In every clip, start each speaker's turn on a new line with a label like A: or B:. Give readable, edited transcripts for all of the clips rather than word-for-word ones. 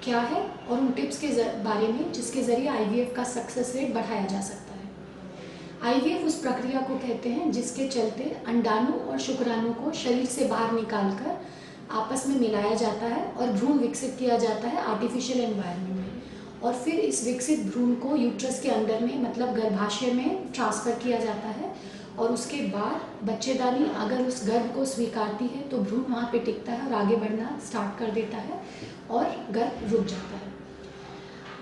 A: क्या है और उन टिप्स के बारे में जिसके ज़रिए आईवीएफ का सक्सेस रेट बढ़ाया जा सकता है। आईवीएफ उस प्रक्रिया को कहते हैं जिसके चलते अंडाणु और शुक्राणु को शरीर से बाहर निकालकर आपस में मिलाया जाता है और भ्रूण विकसित किया जाता है आर्टिफिशियल एनवायरनमेंट में, और फिर इस विकसित भ्रूण को यूट्रस के अंदर में मतलब गर्भाशय में ट्रांसफ़र किया जाता है, और उसके बाद बच्चेदानी अगर उस गर्भ को स्वीकारती है तो भ्रूण वहाँ पे टिकता है और आगे बढ़ना स्टार्ट कर देता है और गर्भ रुक जाता है।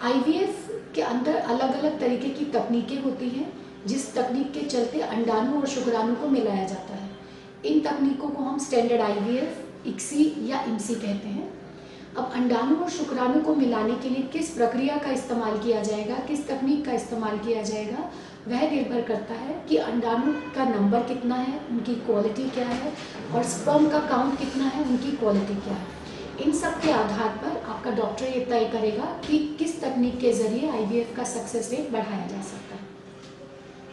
A: आईवीएफ के अंदर अलग अलग तरीके की तकनीकें होती हैं जिस तकनीक के चलते अंडाणु और शुक्राणु को मिलाया जाता है। इन तकनीकों को हम स्टैंडर्ड आईवीएफ, इक्सी या इमसी कहते हैं। अब अंडाणु और शुक्राणु को मिलाने के लिए किस प्रक्रिया का इस्तेमाल किया जाएगा, किस तकनीक का इस्तेमाल किया जाएगा, वह निर्भर करता है कि अंडाणु का नंबर कितना है, उनकी क्वालिटी क्या है, और स्पर्म का काउंट कितना है, उनकी क्वालिटी क्या है। इन सब के आधार पर आपका डॉक्टर ये तय करेगा कि किस तकनीक के ज़रिए आईवीएफ का सक्सेस रेट बढ़ाया जा सकता है।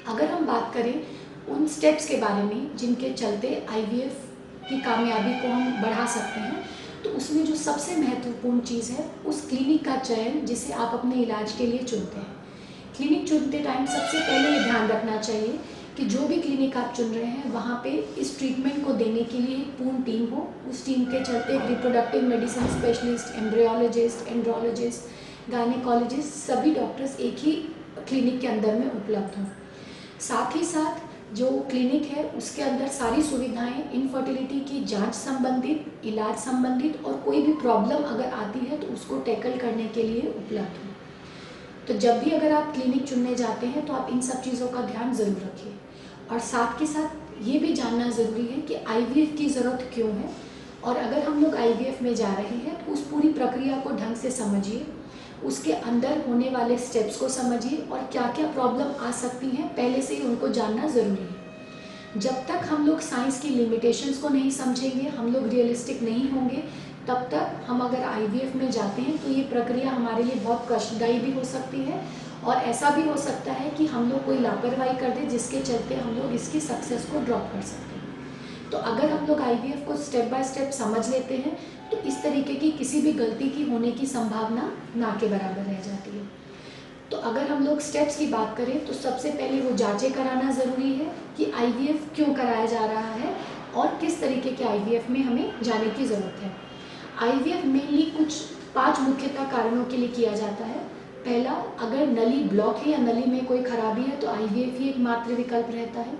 A: अगर हम बात करें उन स्टेप्स के बारे में जिनके चलते आईवीएफ की कामयाबी को हम बढ़ा सकते हैं, तो उसमें जो सबसे महत्वपूर्ण चीज़ है उस क्लिनिक का चयन जिसे आप अपने इलाज के लिए चुनते हैं। क्लिनिक चुनते टाइम सबसे पहले ये ध्यान रखना चाहिए कि जो भी क्लिनिक आप चुन रहे हैं वहाँ पे इस ट्रीटमेंट को देने के लिए एक पूर्ण टीम हो। उस टीम के चलते reproductive medicine specialist, embryologist, andrologist, gynaecologist, सभी डॉक्टर्स एक ही क्लिनिक के अंदर में उपलब्ध हों। साथ ही साथ जो क्लिनिक है उसके अंदर सारी सुविधाएं इनफर्टिलिटी की जांच संबंधित, इलाज संबंधित और कोई भी प्रॉब्लम अगर आती है तो उसको टैकल करने के लिए उपलब्ध हो। तो जब भी अगर आप क्लिनिक चुनने जाते हैं तो आप इन सब चीज़ों का ध्यान ज़रूर रखिए, और साथ के साथ ये भी जानना ज़रूरी है कि आईवीएफ की ज़रूरत क्यों है, और अगर हम लोग आईवीएफ में जा रहे हैं तो उस पूरी प्रक्रिया को ढंग से समझिए, उसके अंदर होने वाले स्टेप्स को समझिए और क्या क्या प्रॉब्लम आ सकती हैं पहले से ही उनको जानना ज़रूरी है। जब तक हम लोग साइंस की लिमिटेशंस को नहीं समझेंगे, हम लोग रियलिस्टिक नहीं होंगे, तब तक हम अगर आईवीएफ में जाते हैं तो ये प्रक्रिया हमारे लिए बहुत कष्टदायी भी हो सकती है, और ऐसा भी हो सकता है कि हम लोग कोई लापरवाही कर दें जिसके चलते हम लोग इसकी सक्सेस को ड्रॉप कर सकते हैं। तो अगर हम लोग आईवीएफ को स्टेप बाय स्टेप समझ लेते हैं तो इस तरीके की किसी भी गलती की होने की संभावना ना के बराबर रह जाती है। तो अगर हम लोग स्टेप्स की बात करें तो सबसे पहले वो जांचें कराना ज़रूरी है कि आईवीएफ क्यों कराया जा रहा है और किस तरीके के आईवीएफ में हमें जाने की ज़रूरत है। आईवीएफ मेनली कुछ 5 मुख्यतः कारणों के लिए किया जाता है। पहला, अगर नली ब्लॉक है या नली में कोई खराबी है तो आईवीएफ ही एकमात्र विकल्प रहता है।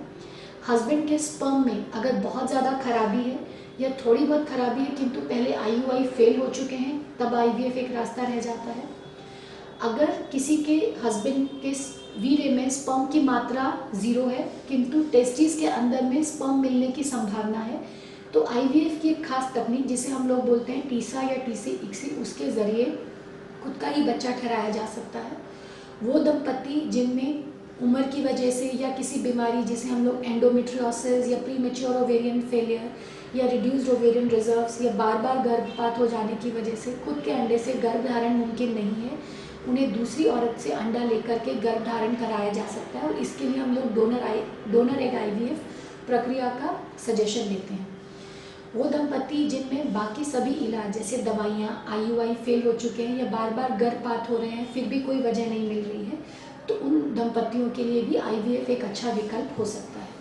A: हस्बैंड के स्पर्म में अगर बहुत ज़्यादा खराबी है या थोड़ी बहुत खराबी है किंतु पहले आईयूआई फेल हो चुके हैं, तब आईवीएफ एक रास्ता रह जाता है। अगर किसी के हस्बैंड के वीर्य में स्पर्म की मात्रा 0 है किंतु टेस्टिस के अंदर में स्पर्म मिलने की संभावना है, तो आईवीएफ की एक खास तकनीक जिसे हम लोग बोलते हैं टीसा या टीसी इक्सी, उसके ज़रिए खुद का ही बच्चा ठहराया जा सकता है। वो दंपति जिनमें उम्र की वजह से या किसी बीमारी जिसे हम लोग एंडोमेट्रियोसिस या प्रीमेच्योर ओवेरियन फेलियर या रिड्यूस्ड ओवेरियन रिजर्व्स या बार बार गर्भपात हो जाने की वजह से खुद के अंडे से गर्भ धारण मुमकिन नहीं है, उन्हें दूसरी औरत से अंडा लेकर के गर्भ धारण कराया जा सकता है, और इसके लिए हम लोग डोनर एग आईवीएफ प्रक्रिया का सजेशन देते हैं। वो दंपति जिनमें बाकी सभी इलाज जैसे दवाइयाँ, आईयूआई फेल हो चुके हैं या बार बार गर्भपात हो रहे हैं फिर भी कोई वजह नहीं मिल रही है, तो उन दंपतियों के लिए भी आईवीएफ एक अच्छा विकल्प हो सकता है।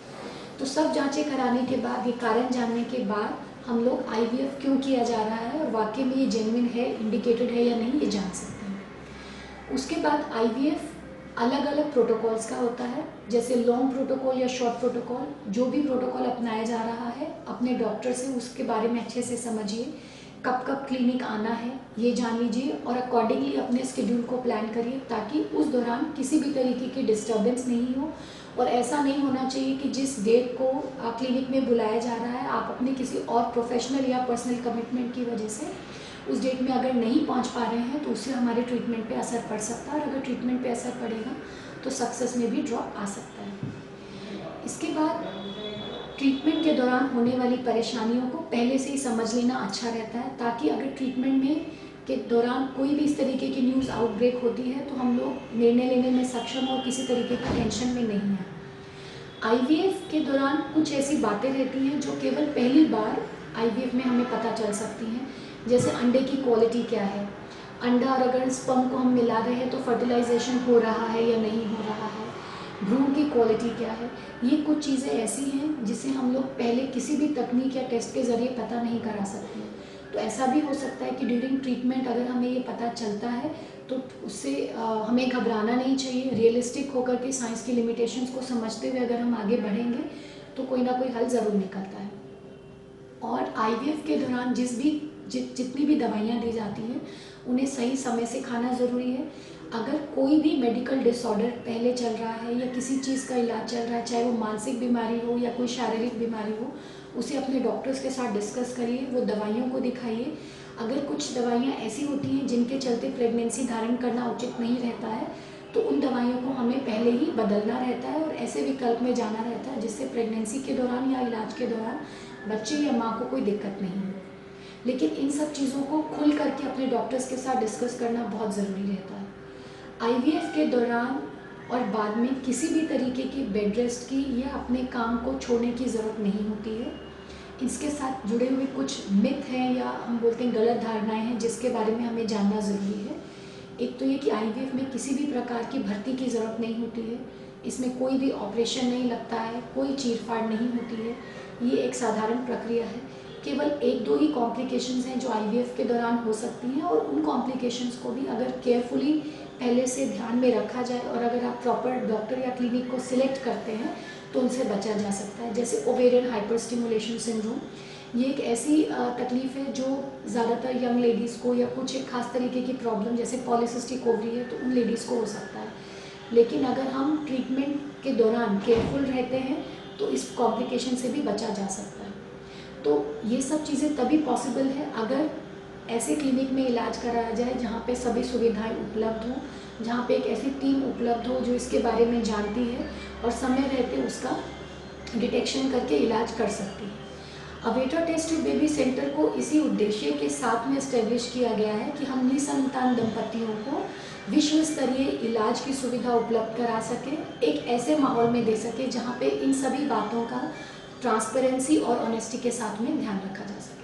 A: तो सब जांचें कराने के बाद, ये कारण जानने के बाद हम लोग आईवीएफ क्यों किया जा रहा है और वाकई में ये जेन्युइन है, इंडिकेटेड है या नहीं, ये जान सकते हैं। उसके बाद आईवीएफ अलग अलग प्रोटोकॉल्स का होता है, जैसे लॉन्ग प्रोटोकॉल या शॉर्ट प्रोटोकॉल। जो भी प्रोटोकॉल अपनाया जा रहा है अपने डॉक्टर से उसके बारे में अच्छे से समझिए, कब कब क्लिनिक आना है ये जान लीजिए और अकॉर्डिंगली अपने स्केड्यूल को प्लान करिए ताकि उस दौरान किसी भी तरीके की डिस्टर्बेंस नहीं हो। और ऐसा नहीं होना चाहिए कि जिस डेट को क्लिनिक में बुलाया जा रहा है आप अपने किसी और प्रोफेशनल या पर्सनल कमिटमेंट की वजह से उस डेट में अगर नहीं पहुंच पा रहे हैं तो उससे हमारे ट्रीटमेंट पे असर पड़ सकता है, और अगर ट्रीटमेंट पे असर पड़ेगा तो सक्सेस में भी ड्रॉप आ सकता है। इसके बाद ट्रीटमेंट के दौरान होने वाली परेशानियों को पहले से ही समझ लेना अच्छा रहता है, ताकि अगर ट्रीटमेंट में के दौरान कोई भी इस तरीके की न्यूज़ आउटब्रेक होती है तो हम लोग निर्णय लेने में सक्षम और किसी तरीके की टेंशन में नहीं है। आईवीएफ के दौरान कुछ ऐसी बातें रहती हैं जो केवल पहली बार आईवीएफ में हमें पता चल सकती हैं, जैसे अंडे की क्वालिटी क्या है, अंडा और अगर स्पर्म को हम मिला रहे हैं तो फर्टिलाइजेशन हो रहा है या नहीं हो रहा है, भ्रूण की क्वालिटी क्या है। ये कुछ चीज़ें ऐसी हैं जिसे हम लोग पहले किसी भी तकनीक या टेस्ट के ज़रिए पता नहीं करा सकते हैं। तो ऐसा भी हो सकता है कि ड्यूरिंग ट्रीटमेंट अगर हमें ये पता चलता है तो उससे हमें घबराना नहीं चाहिए। रियलिस्टिक होकर के साइंस की लिमिटेशंस को समझते हुए अगर हम आगे बढ़ेंगे तो कोई ना कोई हल ज़रूर निकलता है। और आईवीएफ के दौरान जितनी भी दवाइयाँ दी जाती हैं उन्हें सही समय से खाना ज़रूरी है। अगर कोई भी मेडिकल डिसऑर्डर पहले चल रहा है या किसी चीज़ का इलाज चल रहा है, चाहे वो मानसिक बीमारी हो या कोई शारीरिक बीमारी हो, उसे अपने डॉक्टर्स के साथ डिस्कस करिए, वो दवाइयों को दिखाइए। अगर कुछ दवाइयाँ ऐसी होती हैं जिनके चलते प्रेगनेंसी धारण करना उचित नहीं रहता है तो उन दवाइयों को हमें पहले ही बदलना रहता है और ऐसे विकल्प में जाना रहता है जिससे प्रेगनेंसी के दौरान या इलाज के दौरान बच्चे या माँ को कोई दिक्कत नहीं हो। लेकिन इन सब चीज़ों को खुल करके अपने डॉक्टर्स के साथ डिस्कस करना बहुत ज़रूरी रहता है। आईवीएफ के दौरान और बाद में किसी भी तरीके की बेड रेस्ट की या अपने काम को छोड़ने की ज़रूरत नहीं होती है। इसके साथ जुड़े हुए कुछ मिथ हैं या हम बोलते हैं गलत धारणाएं हैं जिसके बारे में हमें जानना ज़रूरी है। एक तो ये कि आईवीएफ में किसी भी प्रकार की भर्ती की ज़रूरत नहीं होती है, इसमें कोई भी ऑपरेशन नहीं लगता है, कोई चीरफाड़ नहीं होती है, ये एक साधारण प्रक्रिया है। केवल 1-2 ही कॉम्प्लिकेशंस हैं जो आईवीएफ के दौरान हो सकती हैं और उन कॉम्प्लिकेशंस को भी अगर केयरफुली पहले से ध्यान में रखा जाए और अगर आप प्रॉपर डॉक्टर या क्लिनिक को सिलेक्ट करते हैं तो उनसे बचा जा सकता है। जैसे ओवेरियन हाइपरस्टिमुलेशन सिंड्रोम, ये एक ऐसी तकलीफ़ है जो ज़्यादातर यंग लेडीज़ को या कुछ एक खास तरीके की प्रॉब्लम जैसे पॉलीसिस्टिक ओवरी है तो उन लेडीज़ को हो सकता है। लेकिन अगर हम ट्रीटमेंट के दौरान केयरफुल रहते हैं तो इस कॉम्प्लिकेशन से भी बचा जा सकता है। तो ये सब चीज़ें तभी पॉसिबल है अगर ऐसे क्लिनिक में इलाज कराया जाए जहाँ पे सभी सुविधाएं उपलब्ध हों, जहाँ पे एक ऐसी टीम उपलब्ध हो जो इसके बारे में जानती है और समय रहते उसका डिटेक्शन करके इलाज कर सकती है। अवेटा टेस्ट ट्यूब बेबी सेंटर को इसी उद्देश्य के साथ में इस्टेब्लिश किया गया है कि हम निसंतान दंपतियों को विश्व स्तरीय इलाज की सुविधा उपलब्ध करा सकें, एक ऐसे माहौल में दे सके जहाँ पे इन सभी बातों का ट्रांसपेरेंसी और ऑनेस्टी के साथ में ध्यान रखा जा सके।